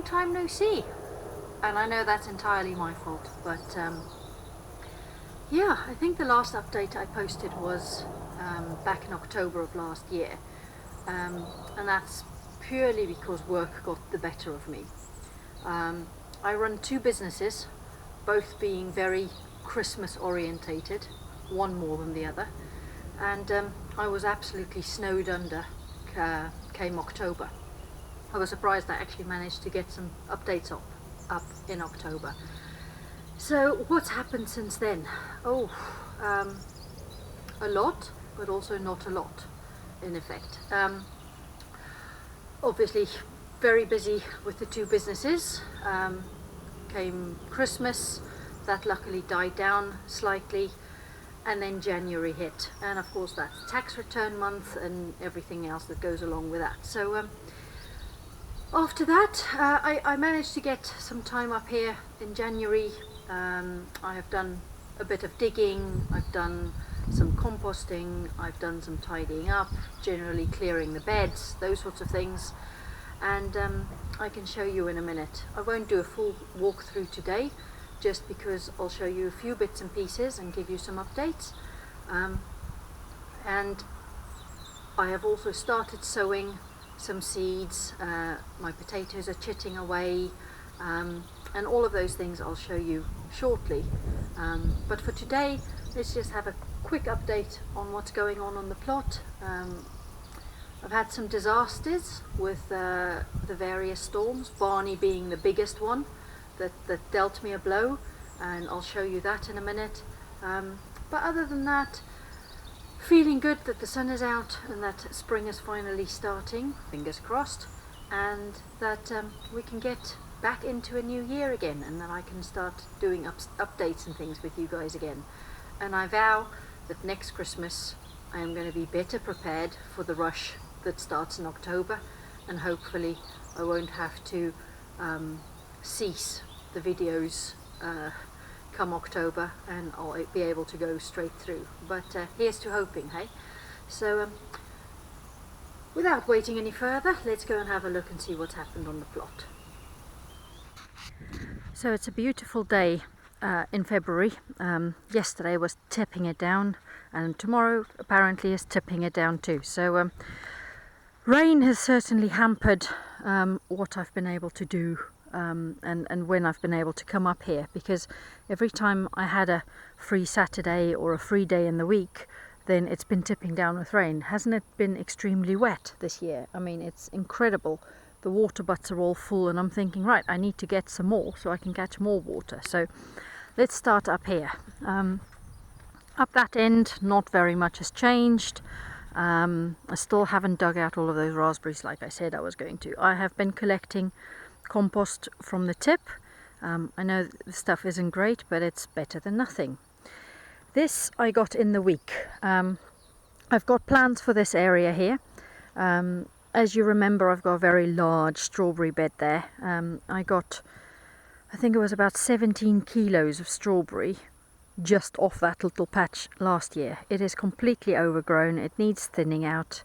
time no see. And I know that's entirely my fault, but yeah, I think the last update I posted was back in October of last year, and that's purely because work got the better of me. I run two businesses, both being very Christmas orientated, one more than the other, and I was absolutely snowed under came October. I was surprised I actually managed to get some updates up in October. So what's happened since then? Oh, a lot, but also not a lot in effect. Obviously very busy with the two businesses. Came Christmas, that luckily died down slightly, and then January hit, and of course that's tax return month and everything else that goes along with that. So after that I managed to get some time up here in January. I have done a bit of digging, I've done some composting, I've done some tidying up, generally clearing the beds, those sorts of things, and I can show you in a minute. I won't do a full walkthrough today, just because I'll show you a few bits and pieces and give you some updates. And I have also started sowing some seeds. My potatoes are chitting away, and all of those things I'll show you shortly. But for today, let's just have a quick update on what's going on the plot. I've had some disasters with the various storms, Barney being the biggest one that dealt me a blow, and I'll show you that in a minute. But other than that, feeling good that the sun is out and that spring is finally starting, fingers crossed, and that we can get back into a new year again, and that I can start doing updates and things with you guys again. And I vow that next Christmas I am going to be better prepared for the rush that starts in October, and hopefully I won't have to cease the videos come October, and I'll be able to go straight through. But here's to hoping, hey? So without waiting any further, let's go and have a look and see what's happened on the plot. So it's a beautiful day in February. Yesterday was tipping it down, and tomorrow apparently is tipping it down too. So rain has certainly hampered what I've been able to do, and when I've been able to come up here, because every time I had a free Saturday or a free day in the week, then it's been tipping down with rain. Hasn't it been extremely wet this year? I mean, it's incredible. The water butts are all full, and I'm thinking, right, I need to get some more so I can catch more water. So let's start up here. Up that end, not very much has changed. I still haven't dug out all of those raspberries like I said I was going to. I have been collecting compost from the tip. I know the stuff isn't great, but it's better than nothing. This I got in the week. I've got plans for this area here. As you remember, I've got a very large strawberry bed there. I think it was about 17 kilos of strawberry just off that little patch last year. It is completely overgrown, it needs thinning out,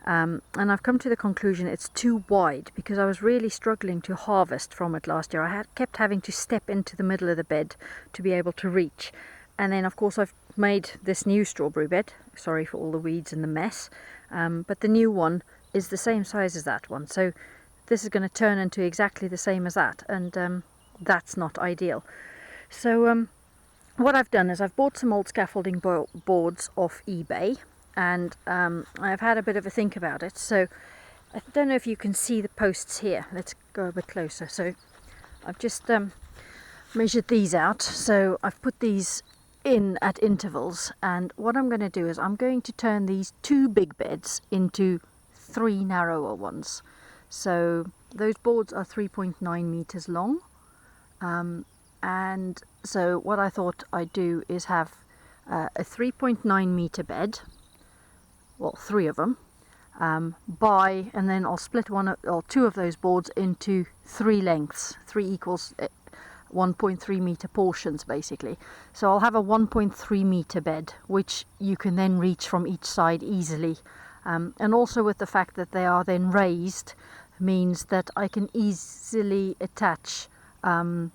and I've come to the conclusion it's too wide, because I was really struggling to harvest from it last year. I kept having to step into the middle of the bed to be able to reach. And then of course I've made this new strawberry bed, sorry for all the weeds and the mess, but the new one is the same size as that one, so this is going to turn into exactly the same as that, and that's not ideal. So what I've done is I've bought some old scaffolding boards off eBay, and I've had a bit of a think about it. So I don't know if you can see the posts here. Let's go a bit closer. So I've just measured these out. So I've put these in at intervals, and what I'm going to do is I'm going to turn these two big beds into three narrower ones. So those boards are 3.9 meters long, and so what I thought I'd do is have a 3.9 meter bed, well, three of them, and then I'll split one or two of those boards into three lengths, 3 equals 1.3 meter portions basically. So I'll have a 1.3 meter bed, which you can then reach from each side easily, and also with the fact that they are then raised, means that I can easily attach you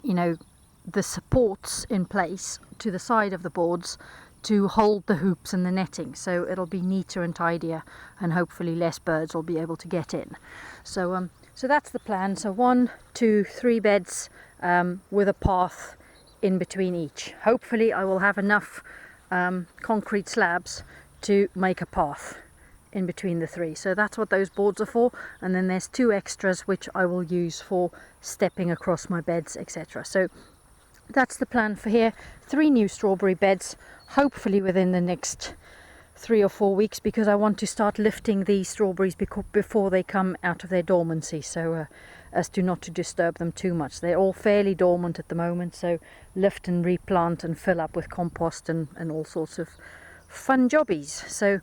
know, the supports in place to the side of the boards to hold the hoops and the netting, so it'll be neater and tidier, and hopefully less birds will be able to get in. So so that's the plan. So 1, 2, 3 beds with a path in between each. Hopefully I will have enough concrete slabs to make a path in between the 3. So that's what those boards are for, and then there's 2 extras which I will use for stepping across my beds, etc. So that's the plan for here. 3 new strawberry beds, hopefully within the next 3 or 4 weeks, because I want to start lifting these strawberries before they come out of their dormancy, so as to not to disturb them too much. They're all fairly dormant at the moment, so lift and replant and fill up with compost and all sorts of fun jobbies. So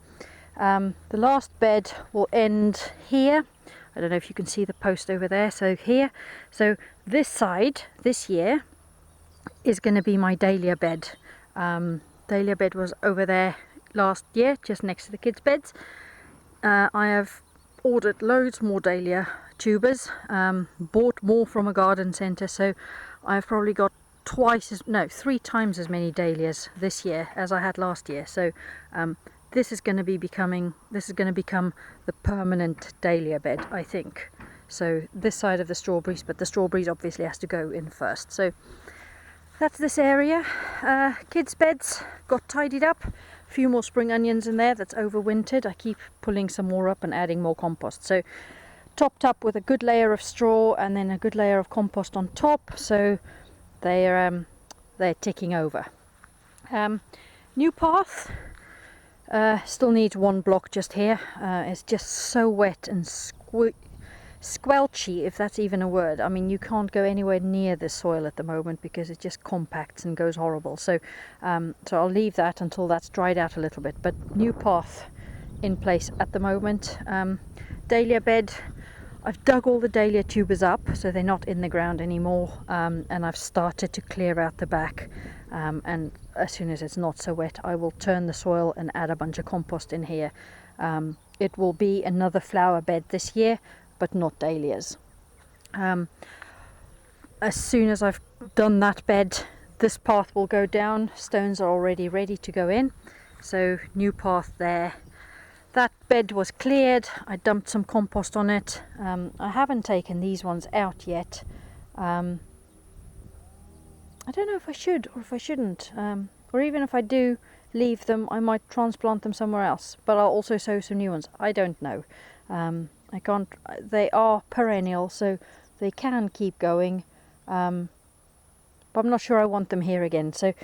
the last bed will end here. I don't know if you can see the post over there. So here, so this side this year is going to be my dahlia bed. Dahlia bed was over there last year, just next to the kids' beds. I have ordered loads more dahlia tubers, bought more from a garden centre, so I've probably got 3 times as many dahlias this year as I had last year. So this is going to become the permanent dahlia bed, I think. So this side of the strawberries, but the strawberries obviously has to go in first. So that's this area. Kids' beds got tidied up. A few more spring onions in there that's overwintered. I keep pulling some more up and adding more compost. So topped up with a good layer of straw and then a good layer of compost on top. So they're ticking over. New path. Still needs 1 block just here. It's just so wet and squelchy, if that's even a word. I mean, you can't go anywhere near the soil at the moment because it just compacts and goes horrible. So so I'll leave that until that's dried out a little bit. But new path in place at the moment. Dahlia bed, I've dug all the dahlia tubers up so they're not in the ground anymore, and I've started to clear out the back, and as soon as it's not so wet I will turn the soil and add a bunch of compost in here. It will be another flower bed this year, but not dahlias. As soon as I've done that bed, this path will go down. Stones are already ready to go in, so new path there. That bed was cleared. I dumped some compost on it. I haven't taken these ones out yet. I don't know if I should or if I shouldn't, or even if I do leave them, I might transplant them somewhere else, but I'll also sow some new ones. I don't know. I can't. They are perennial, so they can keep going, but I'm not sure I want them here again. So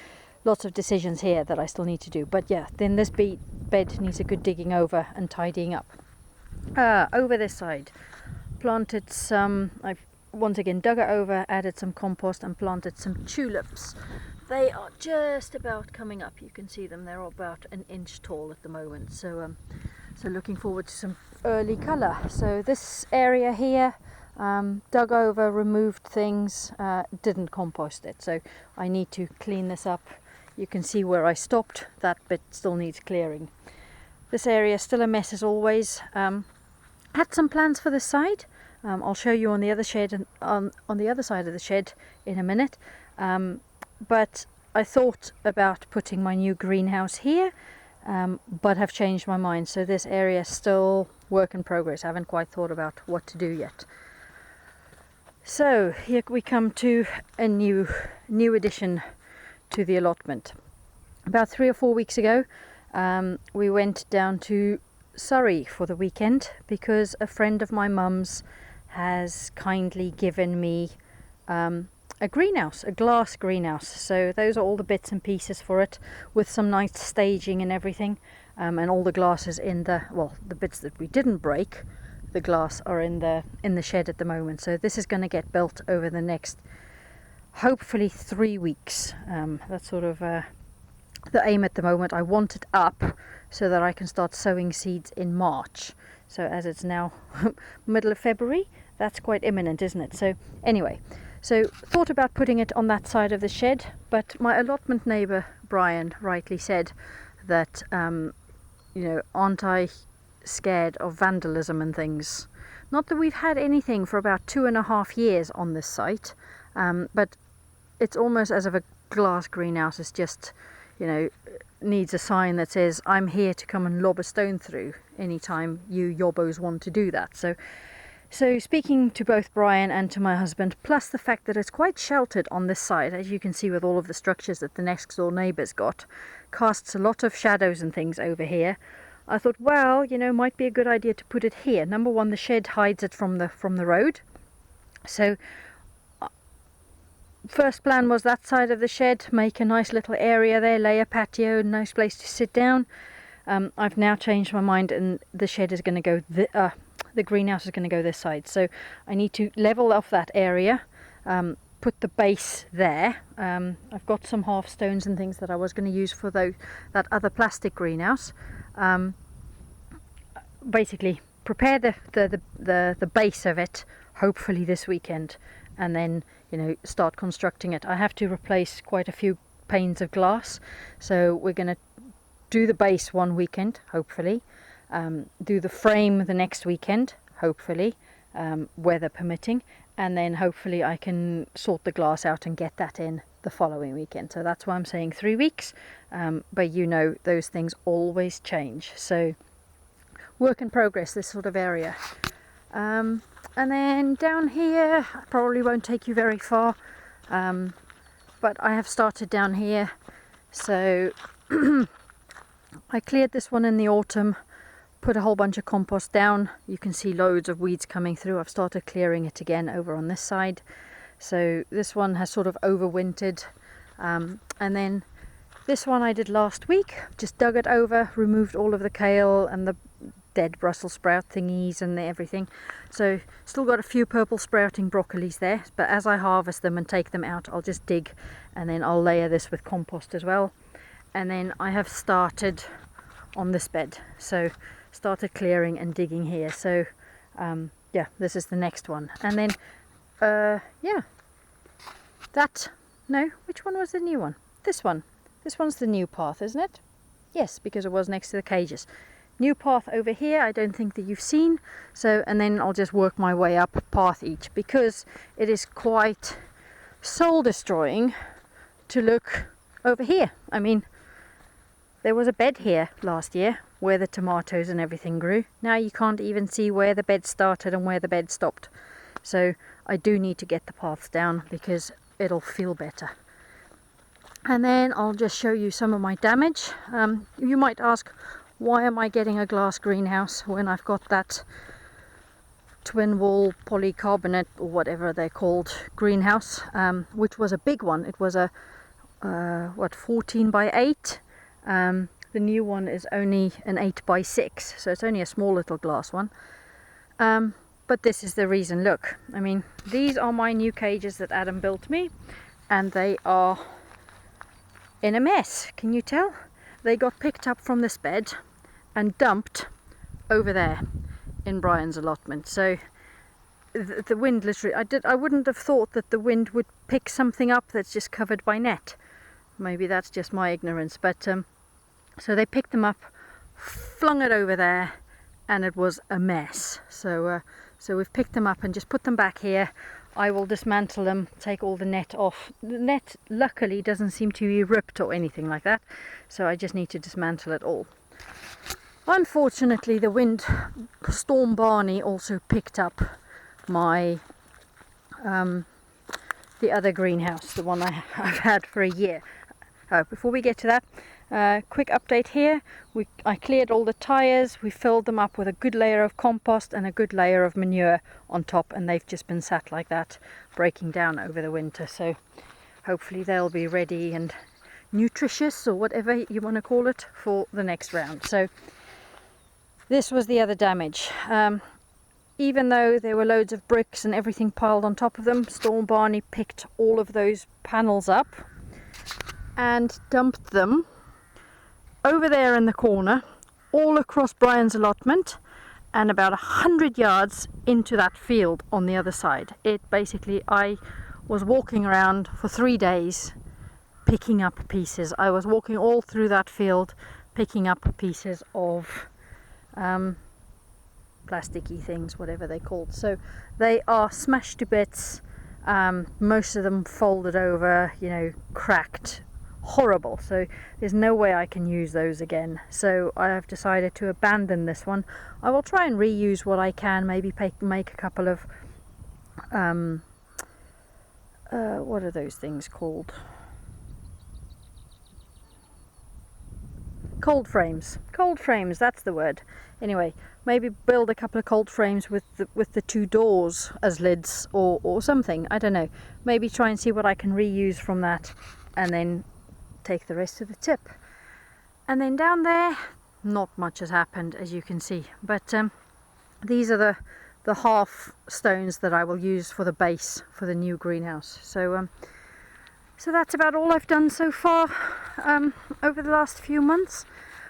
lots of decisions here that I still need to do. But yeah, then this bed needs a good digging over and tidying up. Over this side, planted some. I've once again dug it over, added some compost, and planted some tulips. They are just about coming up. You can see them. They're about 1 inch tall at the moment. So so looking forward to some early colour. So this area here, dug over, removed things, didn't compost it, so I need to clean this up. You can see where I stopped. That bit still needs clearing. This area is still a mess as always. Had some plans for this side. I'll show you on the other shed and on the other side of the shed in a minute. But I thought about putting my new greenhouse here, but have changed my mind. So this area is still work in progress. I haven't quite thought about what to do yet. So here we come to a new addition to the allotment. About 3 or 4 weeks ago, we went down to Surrey for the weekend because a friend of my mum's has kindly given me a greenhouse, a glass greenhouse. So those are all the bits and pieces for it, with some nice staging and everything, and all the glasses in the bits that we didn't break, the glass are in the shed at the moment. So this is going to get built over the next hopefully 3 weeks. That's sort of the aim at the moment. I want it up so that I can start sowing seeds in March. So as it's now middle of February, that's quite imminent, isn't it? So anyway, so thought about putting it on that side of the shed, but my allotment neighbour Brian rightly said that aren't I scared of vandalism and things? Not that we've had anything for about 2.5 years on this site, but it's almost as if a glass greenhouse is just, you know, needs a sign that says, I'm here to come and lob a stone through anytime you yobbos want to do that. So speaking to both Brian and to my husband, plus the fact that it's quite sheltered on this side, as you can see with all of the structures that the next door neighbours got, casts a lot of shadows and things over here. I thought, well, you know, might be a good idea to put it here. Number one, the shed hides it from the road. So first plan was that side of the shed, make a nice little area there, lay a patio, nice place to sit down. I've now changed my mind, and the shed is going to go, the greenhouse is going to go this side. So I need to level off that area, put the base there. I've got some half stones and things that I was going to use for that other plastic greenhouse. Basically prepare the base of it, hopefully this weekend, and then, you know, start constructing it. I have to replace quite a few panes of glass, so we're going to do the base one weekend, hopefully, do the frame the next weekend, hopefully, weather permitting, and then hopefully I can sort the glass out and get that in the following weekend. So that's why I'm saying 3 weeks, but you know, those things always change. So work in progress, this sort of area. And then down here, I probably won't take you very far, but I have started down here. So I cleared this one in the autumn, put a whole bunch of compost down. You can see loads of weeds coming through. I've started clearing it again over on this side. So this one has sort of overwintered. And then this one I did last week, just dug it over, removed all of the kale and the dead Brussels sprout thingies and everything. So still got a few purple sprouting broccolis there, but as I harvest them and take them out, I'll just dig, and then I'll layer this with compost as well. And then I have started on this bed, so started clearing and digging here. So yeah, this is the next one. And then yeah, which one was the new one? This one's the new path, isn't it? Yes, because it was next to the cages. New path over here, I don't think that you've seen. So, and then I'll just work my way up path each, because it is quite soul destroying to look over here. I mean, there was a bed here last year where the tomatoes and everything grew. Now you can't even see where the bed started and where the bed stopped. So I do need to get the paths down, because it'll feel better. And then I'll just show you some of my damage. You might ask, why am I getting a glass greenhouse when I've got that twin wall polycarbonate, or whatever they're called, greenhouse, which was a big one. It was a 14 by 8. The new one is only an 8 by 6, so it's only a small little glass one. But this is the reason. Look, I mean, these are my new cages that Adam built me, and they are in a mess. Can you tell? They got picked up from this bed and dumped over there in Brian's allotment. So the wind literally, I wouldn't have thought that the wind would pick something up that's just covered by net. Maybe that's just my ignorance, but so they picked them up, flung it over there, and it was a mess. So we've picked them up and just put them back here. I will dismantle them, take all the net off. The net luckily doesn't seem to be ripped or anything like that, so I just need to dismantle it all. Unfortunately, the wind, Storm Barney, also picked up my the other greenhouse, the one I've had for a year. Before we get to that, quick update here. I cleared all the tires, we filled them up with a good layer of compost and a good layer of manure on top, and they've just been sat like that, breaking down over the winter. So hopefully they'll be ready and nutritious, or whatever you want to call it, for the next round. So this was the other damage. Even though there were loads of bricks and everything piled on top of them, Storm Barney picked all of those panels up and dumped them over there in the corner, all across Brian's allotment, and about 100 yards into that field on the other side. It basically, I was walking around for 3 days picking up pieces. I was walking all through that field picking up pieces of plasticky things, whatever they're called. So they are smashed to bits, most of them folded over, you know, cracked, horrible. So there's no way I can use those again. So I have decided to abandon this one. I will try and reuse what I can, maybe make a couple of what are those things called? Cold frames, that's the word. Anyway, maybe build a couple of cold frames with the two doors as lids, or something, I don't know. Maybe try and see what I can reuse from that, and then take the rest of the tip. And then down there, not much has happened, as you can see, but these are the half stones that I will use for the base for the new greenhouse. So so that's about all I've done so far over the last few months.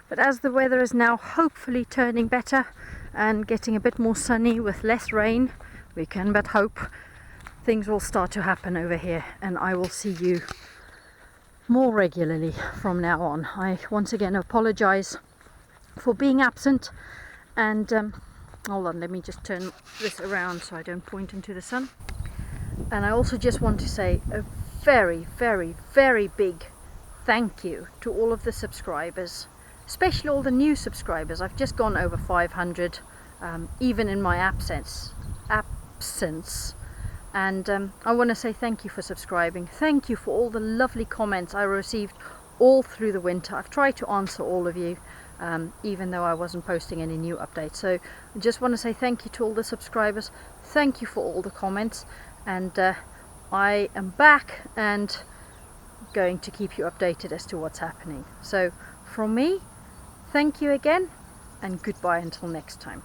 But as the weather is now hopefully turning better and getting a bit more sunny with less rain, we can but hope things will start to happen over here, and I will see you more regularly from now on. I once again apologize for being absent, and hold on, let me just turn this around so I don't point into the sun. And I also just want to say a very, very, very big thank you to all of the subscribers, especially all the new subscribers. I've just gone over 500, even in my absence. And I want to say thank you for subscribing. Thank you for all the lovely comments I received all through the winter. I've tried to answer all of you, even though I wasn't posting any new updates. So I just want to say thank you to all the subscribers. Thank you for all the comments, and I am back and going to keep you updated as to what's happening. So from me, thank you again, and goodbye until next time.